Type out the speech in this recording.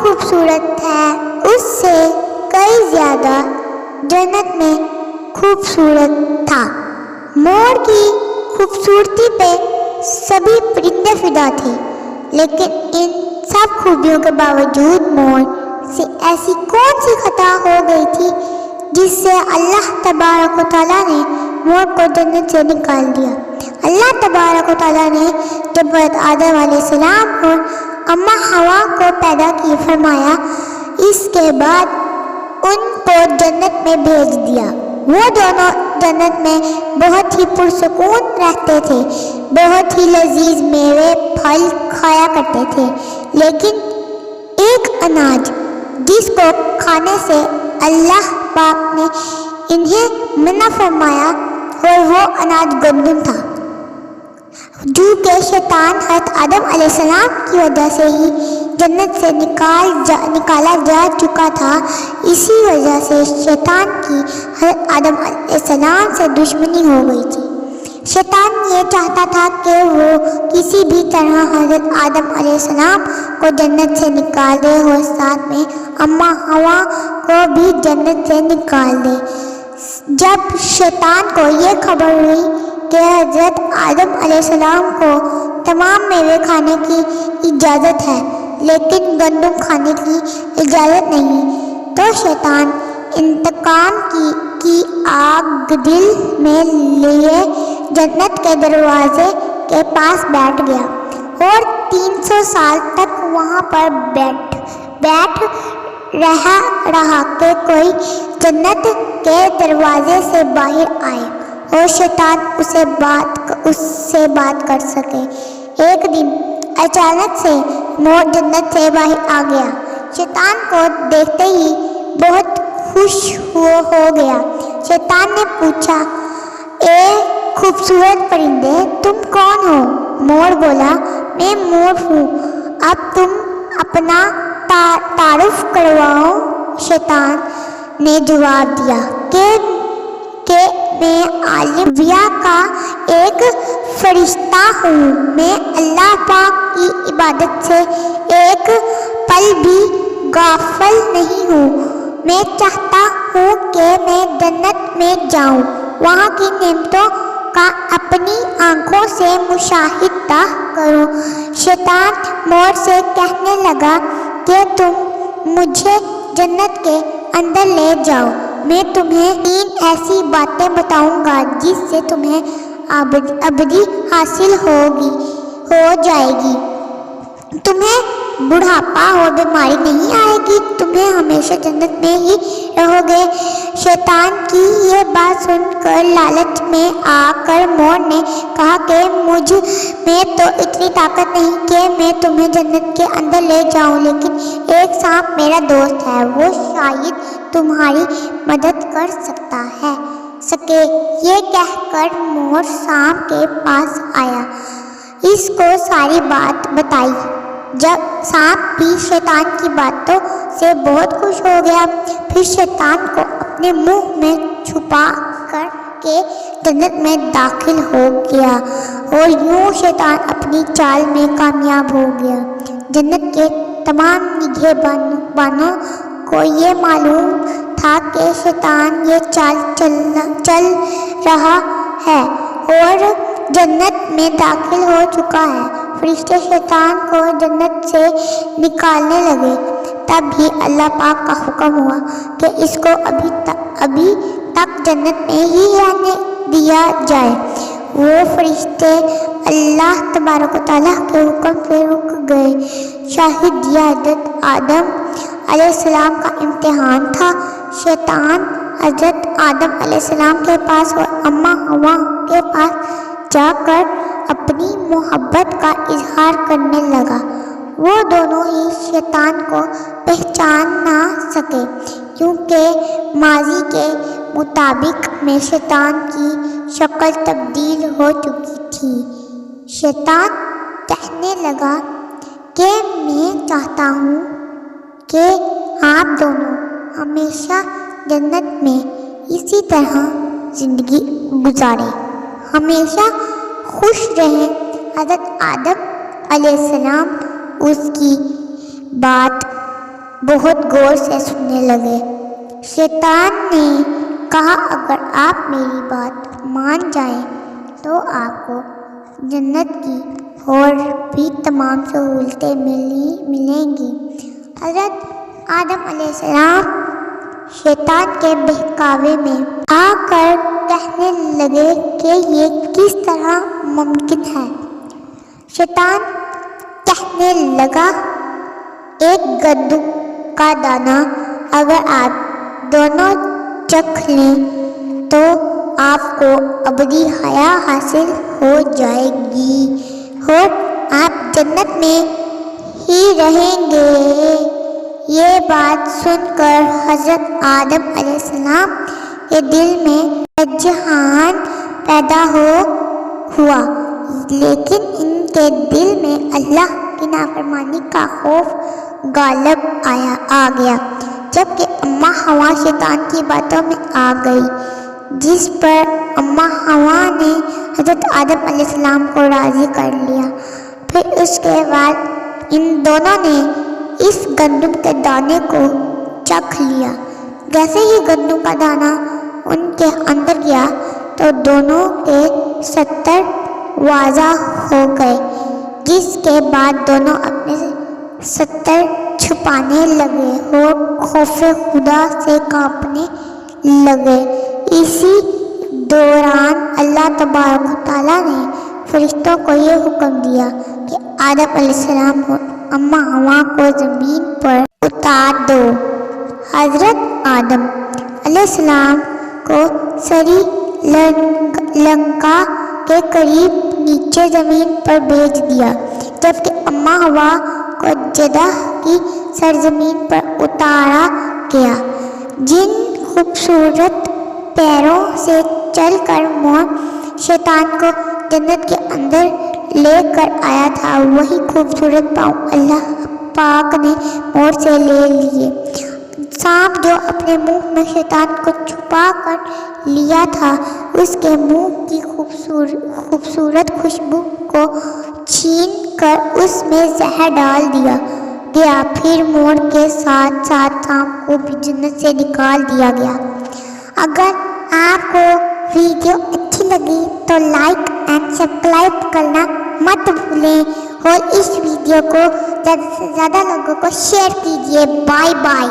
خوبصورت ہے اس سے کئی زیادہ جنت میں خوبصورت تھا۔ مور کی خوبصورتی پہ سبھی پرندے فدا تھے، لیکن ان سب خوبیوں کے باوجود مور سے ایسی کون سی خطا ہو گئی تھی جس سے اللہ تبارک و تعالیٰ نے مور کو جنت سے نکال دیا۔ اللہ تبارک و تعالیٰ نے جب آدم علیہ السلام اور اماں حوا کو پیدا کی فرمایا، اس کے بعد ان کو جنت میں بھیج دیا۔ وہ دونوں جنت میں بہت ہی پرسکون رہتے تھے، بہت ہی لذیذ میوے پھل کھایا کرتے تھے، لیکن ایک اناج جس کو کھانے سے اللہ پاک نے انہیں منع فرمایا اور وہ اناج گندم تھا، جو کہ شیطان حضرت آدم علیہ السلام کی وجہ سے ہی جنت سے نکالا جا چکا تھا۔ اسی وجہ سے شیطان کی حضرت آدم علیہ السلام سے دشمنی ہو گئی تھی۔ شیطان یہ چاہتا تھا کہ وہ کسی بھی طرح حضرت آدم علیہ السلام کو جنت سے نکال دے اور ساتھ میں اماں حوا کو بھی جنت سے نکال دے۔ جب شیطان کو یہ خبر ہوئی کہ حضرت آدم علیہ السلام کو تمام میوے کھانے کی اجازت ہے لیکن گندم کھانے کی اجازت نہیں، تو شیطان انتقام کی آگ دل میں لیے جنت کے دروازے کے پاس بیٹھ گیا اور 300 سال تک وہاں پر بیٹھ رہا کہ کوئی جنت کے دروازے سے باہر آئے اور شیطان اس سے بات کر سکے۔ ایک دن اچانک سے مور جنت سے باہر آ گیا۔ شیطان کو دیکھتے ہی بہت خوش ہو گیا۔ شیطان نے پوچھا، اے خوبصورت پرندے، تم کون ہو؟ مور بولا، میں مور ہوں، اب تم اپنا تعارف کرواؤ۔ شیطان نے جواب دیا کہ میں عالم انبیاء کا ایک فرشتہ ہوں، میں اللہ پاک کی عبادت سے ایک پل بھی غافل نہیں ہوں، میں چاہتا ہوں کہ میں جنت میں جاؤں، وہاں کی نعمتوں کا اپنی آنکھوں سے مشاہدہ کروں۔ شیطان مور سے کہنے لگا کہ تم مجھے جنت کے اندر لے جاؤ، میں تمہیں 3 ایسی باتیں بتاؤں گا جس سے تمہیں ابدی حاصل ہو جائے گی، تمہیں بڑھاپا اور بیماری نہیں آئے گی، تمہیں ہمیشہ جنت میں ہی رہو گے۔ شیطان کی یہ بات سن کر لالچ میں آ کر مور نے کہا کہ مجھ میں تو اتنی طاقت نہیں کہ میں تمہیں جنت کے اندر لے جاؤں، لیکن ایک سانپ میرا دوست ہے، وہ شاید تمہاری مدد کر سکتا ہے۔ یہ کہہ کر مور سانپ کے پاس آیا، اس کو ساری بات بتائی۔ جب سانپ بھی شیطان کی باتوں سے بہت خوش ہو گیا، پھر شیطان کو اپنے منہ میں چھپا کر کے جنت میں داخل ہو گیا اور یوں شیطان اپنی چال میں کامیاب ہو گیا۔ جنت کے تمام نگہبانوں کو یہ معلوم تھا کہ شیطان یہ چال چل رہا ہے اور جنت میں داخل ہو چکا ہے۔ فرشتے شیطان کو جنت سے نکالنے لگے، تب ہی اللہ پاک کا حکم ہوا کہ اس کو ابھی تک جنت میں ہی رہنے دیا جائے۔ وہ فرشتے اللہ تبارک و تعالیٰ کے حکم سے رک گئے۔ شاہد یہ حضرت آدم علیہ السلام کا امتحان تھا۔ شیطان حضرت آدم علیہ السلام کے پاس اور اماں حوا کے پاس جا کر اپنی محبت کا اظہار کرنے لگا۔ وہ دونوں ہی شیطان کو پہچان نہ سکے، کیونکہ ماضی کے مطابق میں شیطان کی شکل تبدیل ہو چکی تھی۔ شیطان کہنے لگا کہ میں چاہتا ہوں کہ آپ دونوں ہمیشہ جنت میں اسی طرح زندگی گزاریں، ہمیشہ خوش رہیں۔ حضرت آدم علیہ السلام اس کی بات بہت غور سے سننے لگے۔ شیطان نے کہا اگر آپ میری بات مان جائیں تو آپ کو جنت کی اور بھی تمام سہولتیں ملیں گی۔ حضرت آدم علیہ السلام شیطان کے بہکاوے میں آ کر کہنے لگے کہ یہ کس طرح ممکن ہے۔ شیطان کہنے لگا ایک گندم کا دانہ اگر آپ دونوں چکھ لیں تو آپ کو ابدی حیات حاصل ہو جائے گی اور آپ جنت میں ہی رہیں گے۔ یہ بات سن کر حضرت آدم علیہ السلام کے دل میں رجحان پیدا ہوا، لیکن ان کے دل میں اللہ کی نافرمانی کا خوف غالب آ گیا، جبکہ اماں حوا شیطان کی باتوں میں آ گئی، جس پر اماں حوا نے حضرت آدم علیہ السلام کو راضی کر لیا۔ پھر اس کے بعد ان دونوں نے اس گندم کے دانے کو چکھ لیا۔ جیسے ہی گندم کا دانہ ان کے اندر گیا تو دونوں کے 70 واضح ہو گئے، جس کے بعد دونوں اپنے 70 چھپانے لگے اور خوف خدا سے کانپنے لگے۔ اسی دوران اللہ تبارک و تعالیٰ نے فرشتوں کو یہ حکم دیا کہ آدم علیہ السلام اور اماں حوا کو زمین پر اتار دو۔ حضرت آدم علیہ السلام کو سری لنکا کے قریب نیچے زمین پر بھیج دیا، جبکہ اماں حوا کو جدہ کی سرزمین پر اتارا گیا۔ جن خوبصورت پیروں سے چل کر مور شیطان کو جنت کے اندر لے کر آیا تھا، وہی خوبصورت پاؤں اللہ پاک نے مور سے لے لیے۔ سانپ جو اپنے منہ میں شیطان کو چھپا کر لیا تھا، اس کے منہ کی خوبصورت خوشبو کو چھین کر اس میں زہر ڈال دیا گیا، پھر مور کے ساتھ ساتھ سانپ کو بھی جنت سے نکال دیا گیا۔ اگر آپ کو ویڈیو اچھی لگی تو لائک اینڈ سبسکرائب کرنا مت بھولیں اور اس ویڈیو کو زیادہ سے زیادہ لوگوں کو شیئر کیجیے۔ Bye bye.